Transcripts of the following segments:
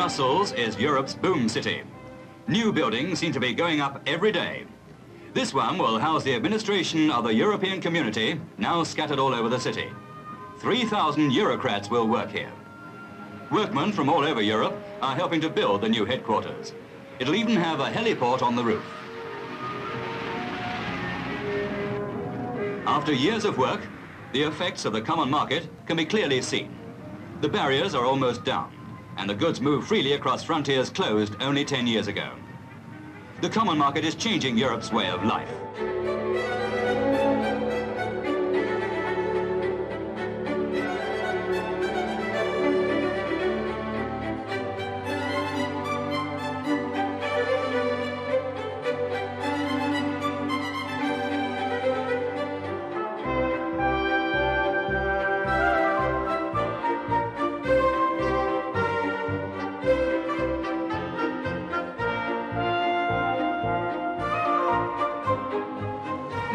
Brussels is Europe's boom city. New buildings seem to be going up every day. This one will house the administration of the European Community, now scattered all over the city. 3,000 Eurocrats will work here. Workmen from all over Europe are helping to build the new headquarters. It'll even have a heliport on the roof. After years of work, the effects of the common market can be clearly seen. The barriers are almost down, and the goods move freely across frontiers closed only 10 years ago. The common market is changing Europe's way of life.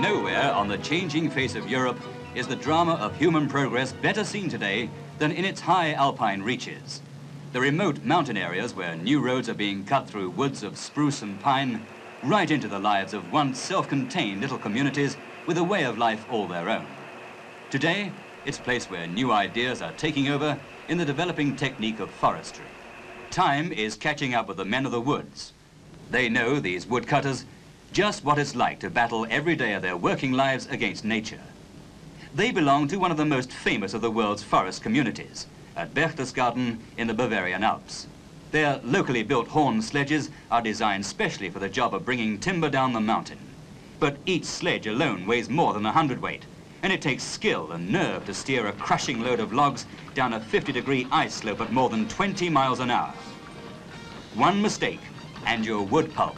Nowhere on the changing face of Europe is the drama of human progress better seen today than in its high alpine reaches. The remote mountain areas where new roads are being cut through woods of spruce and pine, right into the lives of once self-contained little communities with a way of life all their own. Today, it's a place where new ideas are taking over in the developing technique of forestry. Time is catching up with the men of the woods. They know, these woodcutters, just what it's like to battle every day of their working lives against nature. They belong to one of the most famous of the world's forest communities, at Berchtesgaden in the Bavarian Alps. Their locally built Horn sledges are designed specially for the job of bringing timber down the mountain. But each sledge alone weighs more than 100 weight, and it takes skill and nerve to steer a crushing load of logs down a 50-degree ice slope at more than 20 miles an hour. One mistake, and your wood pulp.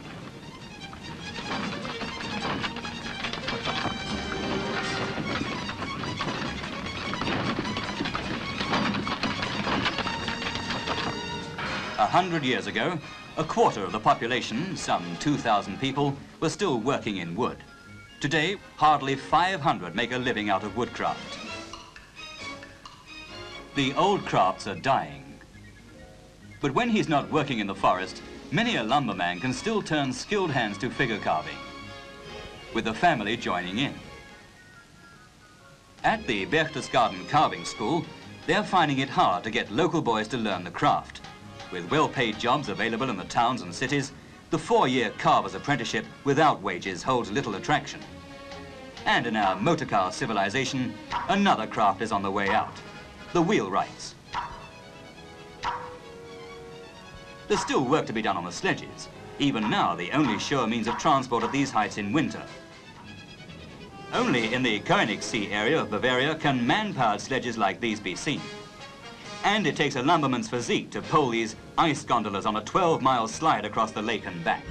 A 100 years ago, a quarter of the population, some 2,000 people, were still working in wood. Today, hardly 500 make a living out of woodcraft. The old crafts are dying. But when he's not working in the forest, many a lumberman can still turn skilled hands to figure carving, with the family joining in. At the Berchtesgaden Carving School, they're finding it hard to get local boys to learn the craft. With well-paid jobs available in the towns and cities, the 4-year carver's apprenticeship without wages holds little attraction. And in our motorcar civilization, another craft is on the way out, the wheelwrights. There's still work to be done on the sledges, even now the only sure means of transport at these heights in winter. Only in the Königssee area of Bavaria can man-powered sledges like these be seen. And it takes a lumberman's physique to pull these ice gondolas on a 12-mile slide across the lake and back.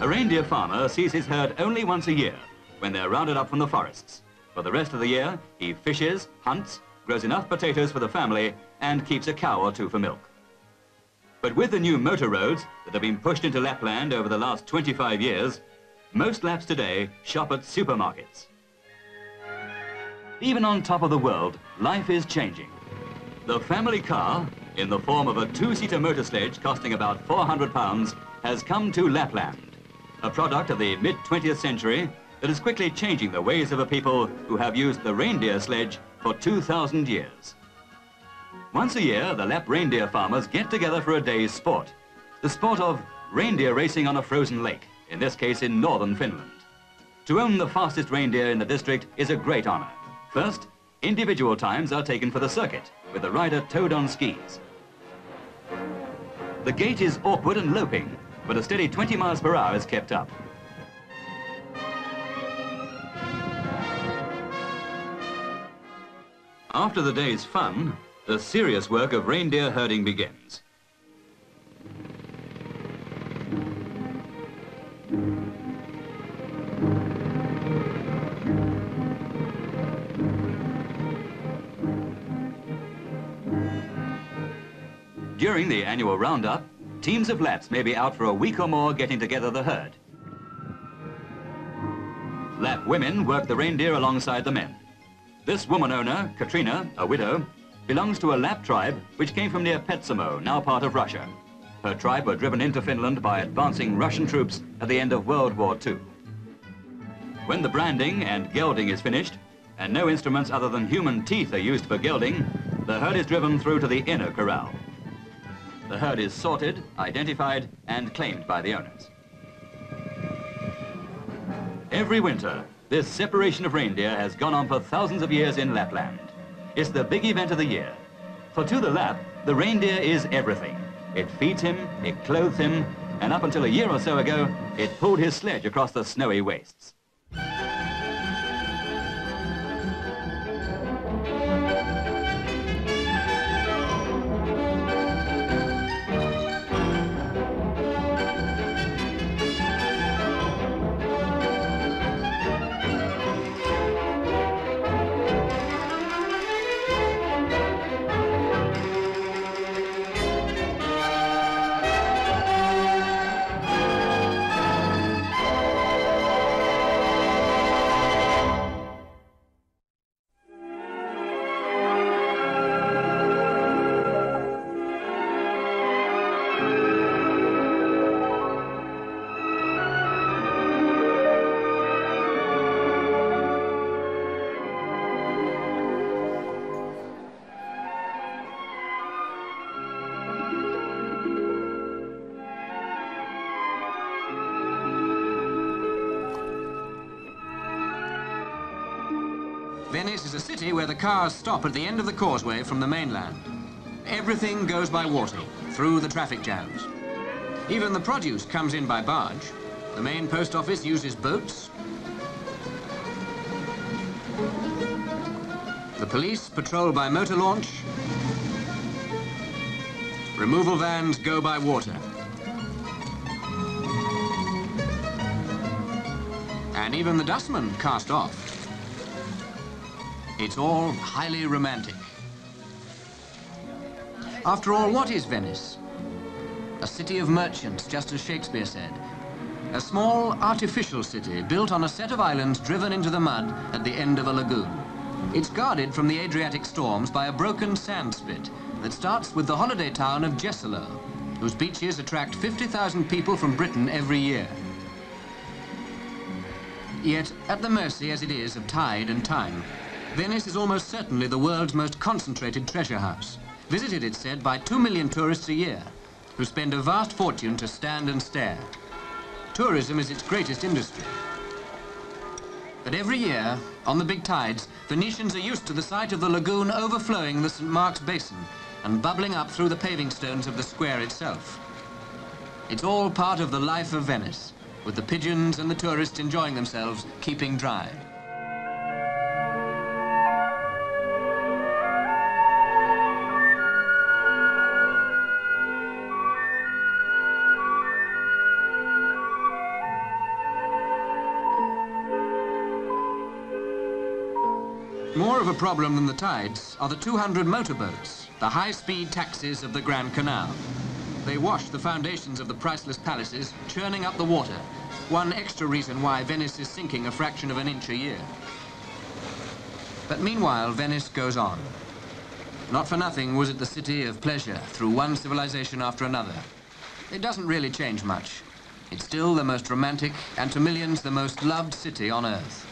A reindeer farmer sees his herd only once a year, when they're rounded up from the forests. For the rest of the year, he fishes, hunts, grows enough potatoes for the family, and keeps a cow or two for milk. But with the new motor roads that have been pushed into Lapland over the last 25 years, most Lapps today shop at supermarkets. Even on top of the world, life is changing. The family car, in the form of a 2-seater motor sledge costing about £400, has come to Lapland, a product of the mid-20th century that is quickly changing the ways of a people who have used the reindeer sledge for 2,000 years. Once a year, the Lapp reindeer farmers get together for a day's sport, the sport of reindeer racing on a frozen lake, in this case in northern Finland. To own the fastest reindeer in the district is a great honor. First, individual times are taken for the circuit, with the rider towed on skis. The gait is awkward and loping, but a steady 20 miles per hour is kept up. After the day's fun, the serious work of reindeer herding begins. During the annual roundup, teams of laps may be out for a week or more getting together the herd. Lap women work the reindeer alongside the men. This woman owner, Katrina, a widow, belongs to a Lap tribe which came from near Petsamo, now part of Russia. Her tribe were driven into Finland by advancing Russian troops at the end of World War II. When the branding and gelding is finished, and no instruments other than human teeth are used for gelding, the herd is driven through to the inner corral. The herd is sorted, identified, and claimed by the owners. Every winter, this separation of reindeer has gone on for thousands of years in Lapland. It's the big event of the year. For to the Lap, the reindeer is everything. It feeds him, it clothes him, and up until a year or so ago, it pulled his sledge across the snowy wastes. Venice is a city where the cars stop at the end of the causeway from the mainland. Everything goes by water, through the traffic jams. Even the produce comes in by barge. The main post office uses boats. The police patrol by motor launch. Removal vans go by water. And even the dustmen cast off. It's all highly romantic. After all, what is Venice? A city of merchants, just as Shakespeare said. A small, artificial city built on a set of islands driven into the mud at the end of a lagoon. It's guarded from the Adriatic storms by a broken sand spit that starts with the holiday town of Jesolo, whose beaches attract 50,000 people from Britain every year. Yet, at the mercy as it is of tide and time, Venice is almost certainly the world's most concentrated treasure house, visited, it's said, by 2 million tourists a year, who spend a vast fortune to stand and stare. Tourism is its greatest industry. But every year, on the big tides, Venetians are used to the sight of the lagoon overflowing the St. Mark's Basin and bubbling up through the paving stones of the square itself. It's all part of the life of Venice, with the pigeons and the tourists enjoying themselves, keeping dry. More of a problem than the tides are the 200 motorboats, the high-speed taxis of the Grand Canal. They wash the foundations of the priceless palaces, churning up the water. One extra reason why Venice is sinking a fraction of an inch a year. But meanwhile, Venice goes on. Not for nothing was it the city of pleasure through one civilization after another. It doesn't really change much. It's still the most romantic and to millions the most loved city on earth.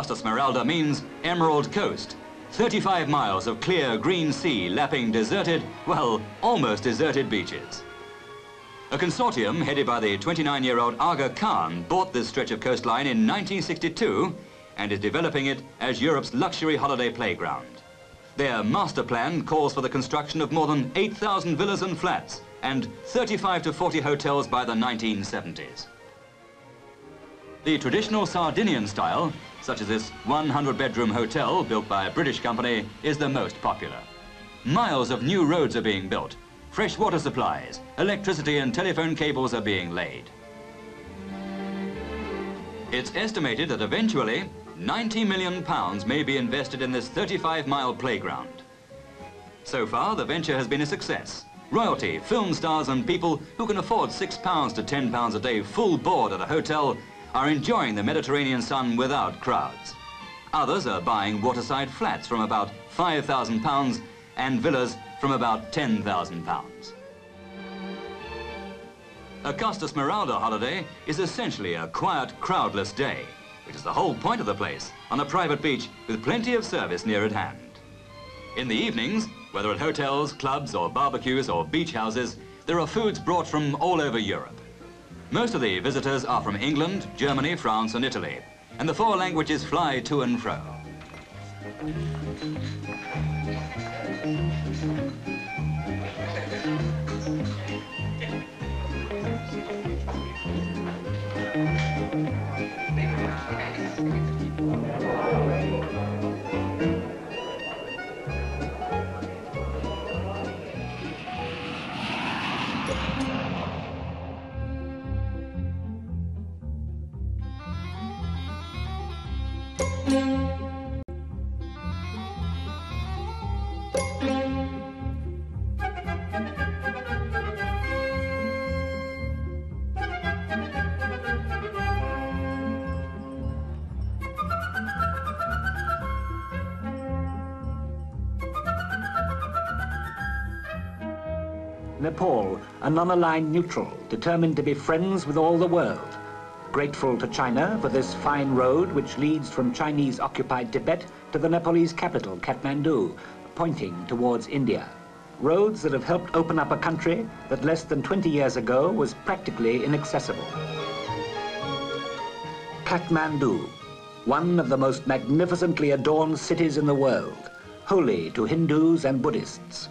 Costa Smeralda means Emerald Coast. 35 miles of clear green sea lapping deserted, well, almost deserted beaches. A consortium headed by the 29-year-old Aga Khan bought this stretch of coastline in 1962 and is developing it as Europe's luxury holiday playground. Their master plan calls for the construction of more than 8,000 villas and flats and 35 to 40 hotels by the 1970s. The traditional Sardinian style, such as this 100-bedroom hotel built by a British company, is the most popular. Miles of new roads are being built, fresh water supplies, electricity and telephone cables are being laid. It's estimated that eventually £90 million may be invested in this 35-mile playground. So far, the venture has been a success. Royalty, film stars and people who can afford £6 to £10 a day full board at a hotel are enjoying the Mediterranean sun without crowds. Others are buying waterside flats from about £5,000 and villas from about £10,000. A Costa Smeralda holiday is essentially a quiet, crowdless day, which is the whole point of the place, on a private beach with plenty of service near at hand. In the evenings, whether at hotels, clubs or barbecues or beach houses, there are foods brought from all over Europe. Most of the visitors are from England, Germany, France and Italy, and the 4 languages fly to and fro. Nepal, a non-aligned neutral, determined to be friends with all the world. Grateful to China for this fine road which leads from Chinese-occupied Tibet to the Nepalese capital, Kathmandu, pointing towards India. Roads that have helped open up a country that less than 20 years ago was practically inaccessible. Kathmandu, one of the most magnificently adorned cities in the world, holy to Hindus and Buddhists.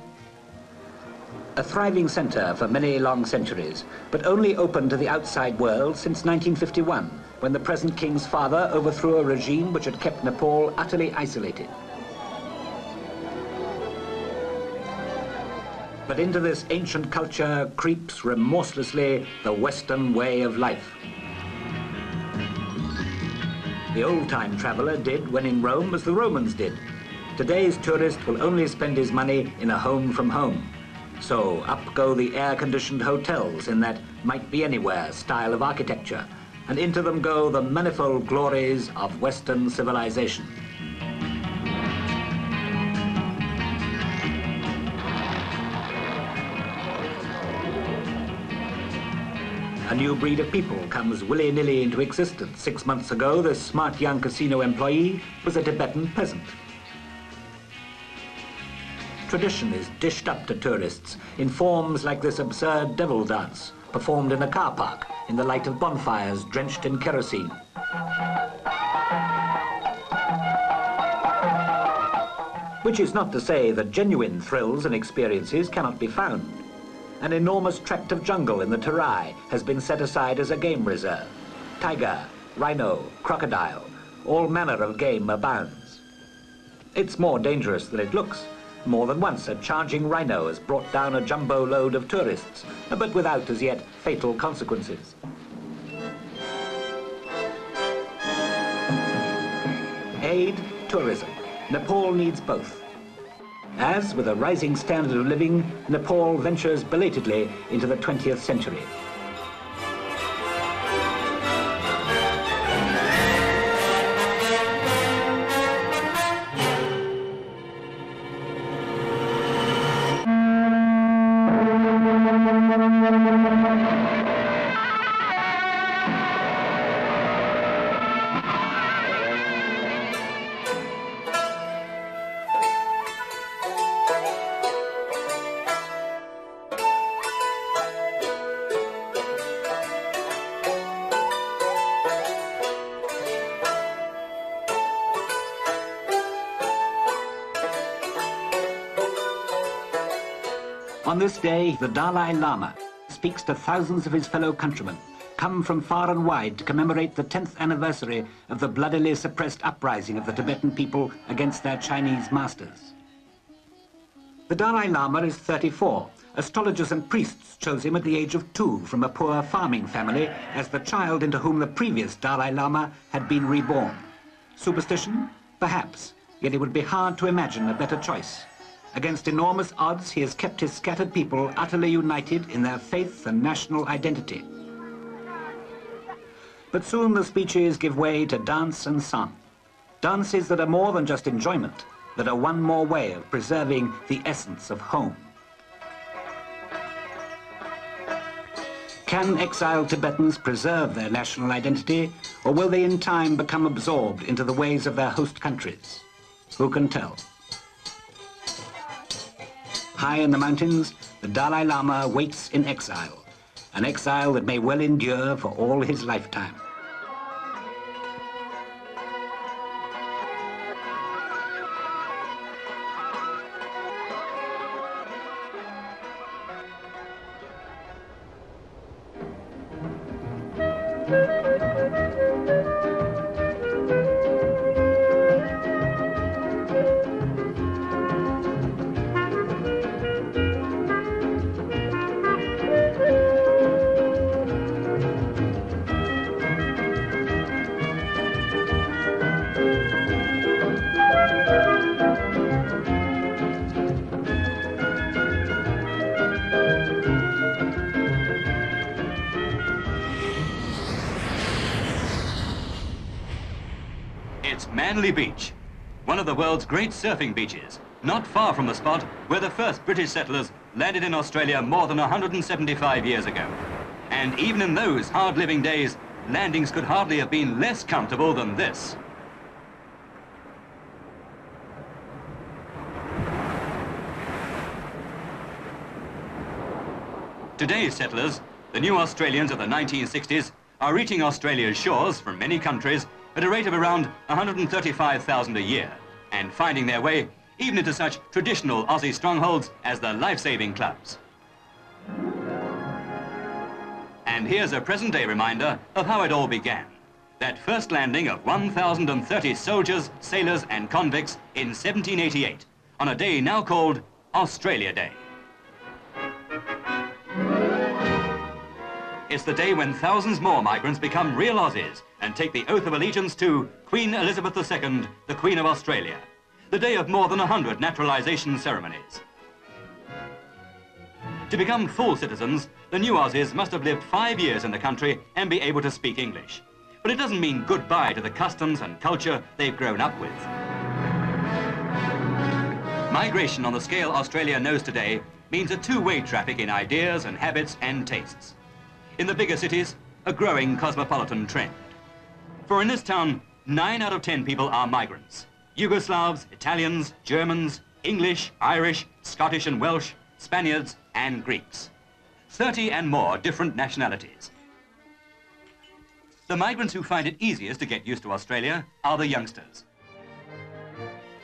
A thriving center for many long centuries, but only open to the outside world since 1951, when the present king's father overthrew a regime which had kept Nepal utterly isolated. But into this ancient culture creeps remorselessly the Western way of life. The old-time traveler did when in Rome as the Romans did. Today's tourist will only spend his money in a home from home. So up go the air-conditioned hotels in that might-be-anywhere style of architecture, and into them go the manifold glories of Western civilization. A new breed of people comes willy-nilly into existence. 6 months ago, this smart young casino employee was a Tibetan peasant. Tradition is dished up to tourists in forms like this absurd devil dance, performed in a car park in the light of bonfires drenched in kerosene. Which is not to say that genuine thrills and experiences cannot be found. An enormous tract of jungle in the Terai has been set aside as a game reserve. Tiger, rhino, crocodile, all manner of game abounds. It's more dangerous than it looks. More than once a charging rhino has brought down a jumbo load of tourists, but without as yet fatal consequences. Aid, tourism. Nepal needs both. As, with a rising standard of living, Nepal ventures belatedly into the 20th century. On this day, the Dalai Lama speaks to thousands of his fellow countrymen, come from far and wide to commemorate the 10th anniversary of the bloodily suppressed uprising of the Tibetan people against their Chinese masters. The Dalai Lama is 34. Astrologers and priests chose him at the age of 2 from a poor farming family as the child into whom the previous Dalai Lama had been reborn. Superstition? Perhaps, yet it would be hard to imagine a better choice. Against enormous odds, he has kept his scattered people utterly united in their faith and national identity. But soon the speeches give way to dance and song. Dances that are more than just enjoyment, that are one more way of preserving the essence of home. Can exiled Tibetans preserve their national identity, or will they in time become absorbed into the ways of their host countries? Who can tell? High in the mountains, the Dalai Lama waits in exile, an exile that may well endure for all his lifetime. It's Manly Beach, one of the world's great surfing beaches, not far from the spot where the first British settlers landed in Australia more than 175 years ago. And even in those hard-living days, landings could hardly have been less comfortable than this. Today's settlers, the new Australians of the 1960s, are reaching Australia's shores from many countries at a rate of around 135,000 a year, and finding their way even into such traditional Aussie strongholds as the life-saving clubs. And here's a present-day reminder of how it all began. That first landing of 1,030 soldiers, sailors and convicts in 1788, on a day now called Australia Day. It's the day when thousands more migrants become real Aussies and take the oath of allegiance to Queen Elizabeth II, the Queen of Australia. The day of more than 100 naturalisation ceremonies. To become full citizens, the new Aussies must have lived 5 years in the country and be able to speak English. But it doesn't mean goodbye to the customs and culture they've grown up with. Migration on the scale Australia knows today means a two-way traffic in ideas and habits and tastes. In the bigger cities, a growing cosmopolitan trend. For in this town, 9 out of 10 people are migrants. Yugoslavs, Italians, Germans, English, Irish, Scottish and Welsh, Spaniards and Greeks. 30 and more different nationalities. The migrants who find it easiest to get used to Australia are the youngsters.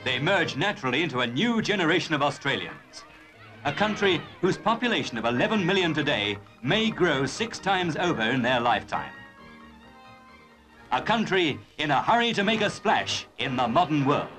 They merge naturally into a new generation of Australians. A country whose population of 11 million today may grow 6 times over in their lifetime. A country in a hurry to make a splash in the modern world.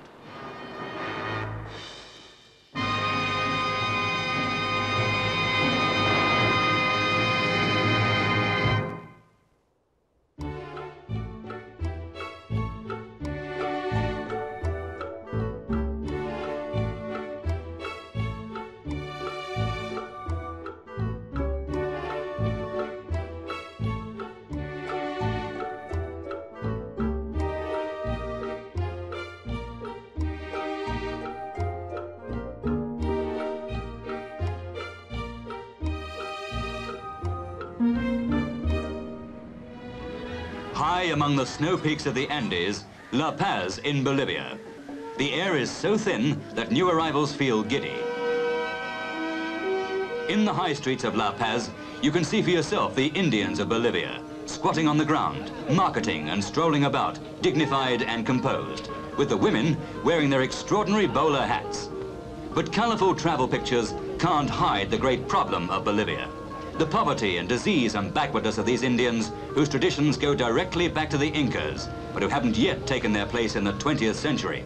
High among the snow peaks of the Andes, La Paz in Bolivia. The air is so thin that new arrivals feel giddy. In the high streets of La Paz, you can see for yourself the Indians of Bolivia, squatting on the ground, marketing and strolling about, dignified and composed, with the women wearing their extraordinary bowler hats. But colorful travel pictures can't hide the great problem of Bolivia. The poverty and disease and backwardness of these Indians whose traditions go directly back to the Incas, but who haven't yet taken their place in the 20th century.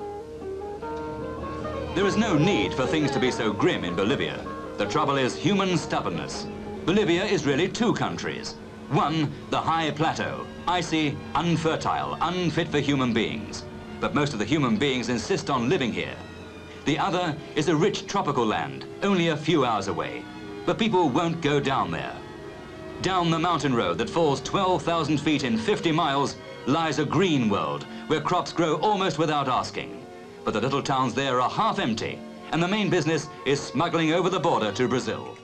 There is no need for things to be so grim in Bolivia. The trouble is human stubbornness. Bolivia is really two countries. One, the high plateau, icy, unfertile, unfit for human beings. But most of the human beings insist on living here. The other is a rich tropical land, only a few hours away. But people won't go down there. Down the mountain road that falls 12,000 feet in 50 miles lies a green world where crops grow almost without asking. But the little towns there are half empty, and the main business is smuggling over the border to Brazil.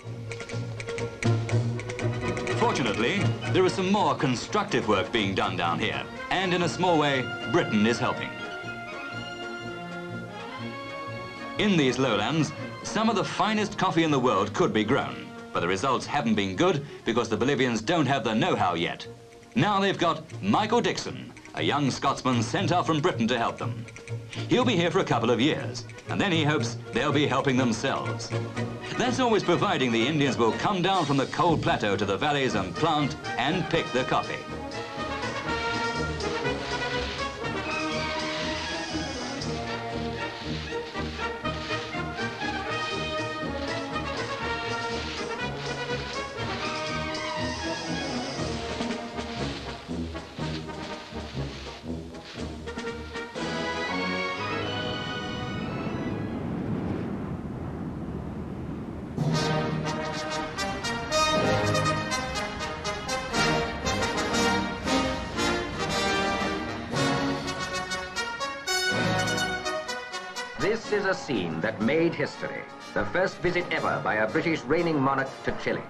Fortunately, there is some more constructive work being done down here, and in a small way, Britain is helping. In these lowlands, some of the finest coffee in the world could be grown, but the results haven't been good because the Bolivians don't have the know-how yet. Now they've got Michael Dixon, a young Scotsman sent out from Britain to help them. He'll be here for a couple of years, and then he hopes they'll be helping themselves. That's always providing the Indians will come down from the cold plateau to the valleys and plant and pick the coffee. This is a scene that made history, the first visit ever by a British reigning monarch to Chile.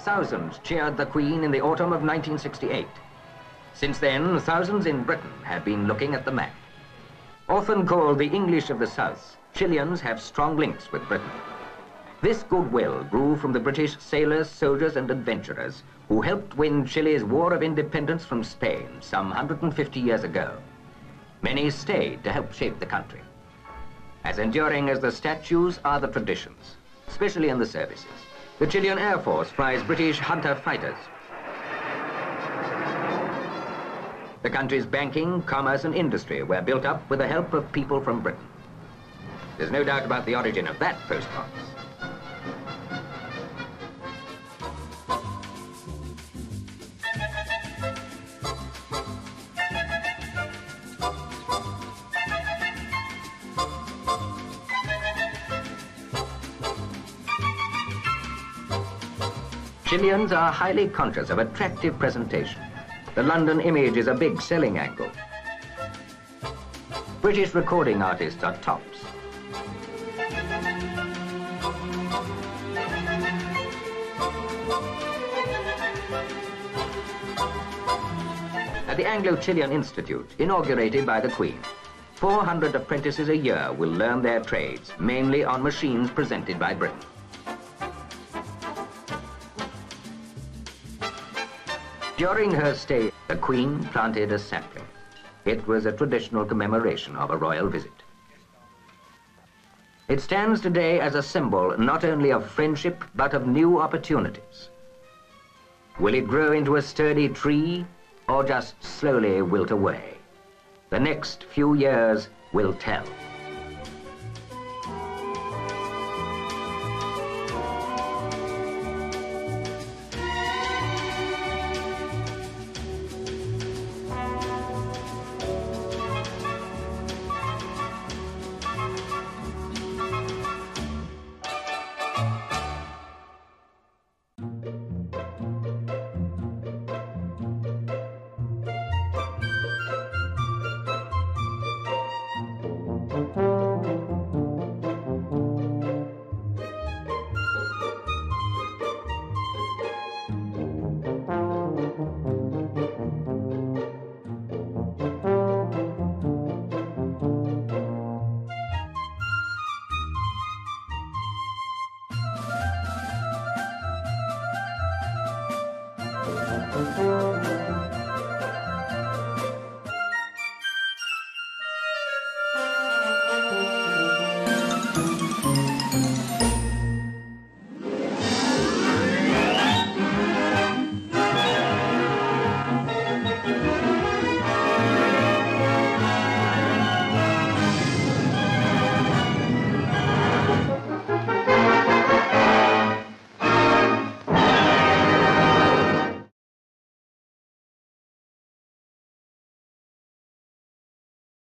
Thousands cheered the Queen in the autumn of 1968. Since then, thousands in Britain have been looking at the map. Often called the English of the South, Chileans have strong links with Britain. This goodwill grew from the British sailors, soldiers, and adventurers who helped win Chile's War of Independence from Spain some 150 years ago. Many stayed to help shape the country. As enduring as the statues are the traditions, especially in the services. The Chilean Air Force flies British Hunter fighters. The country's banking, commerce, and industry were built up with the help of people from Britain. There's no doubt about the origin of that post office. Chileans are highly conscious of attractive presentation. The London image is a big selling angle. British recording artists are tops. At the Anglo-Chilean Institute, inaugurated by the Queen, 400 apprentices a year will learn their trades, mainly on machines presented by Britain. During her stay, the Queen planted a sapling. It was a traditional commemoration of a royal visit. It stands today as a symbol not only of friendship, but of new opportunities. Will it grow into a sturdy tree, or just slowly wilt away? The next few years will tell.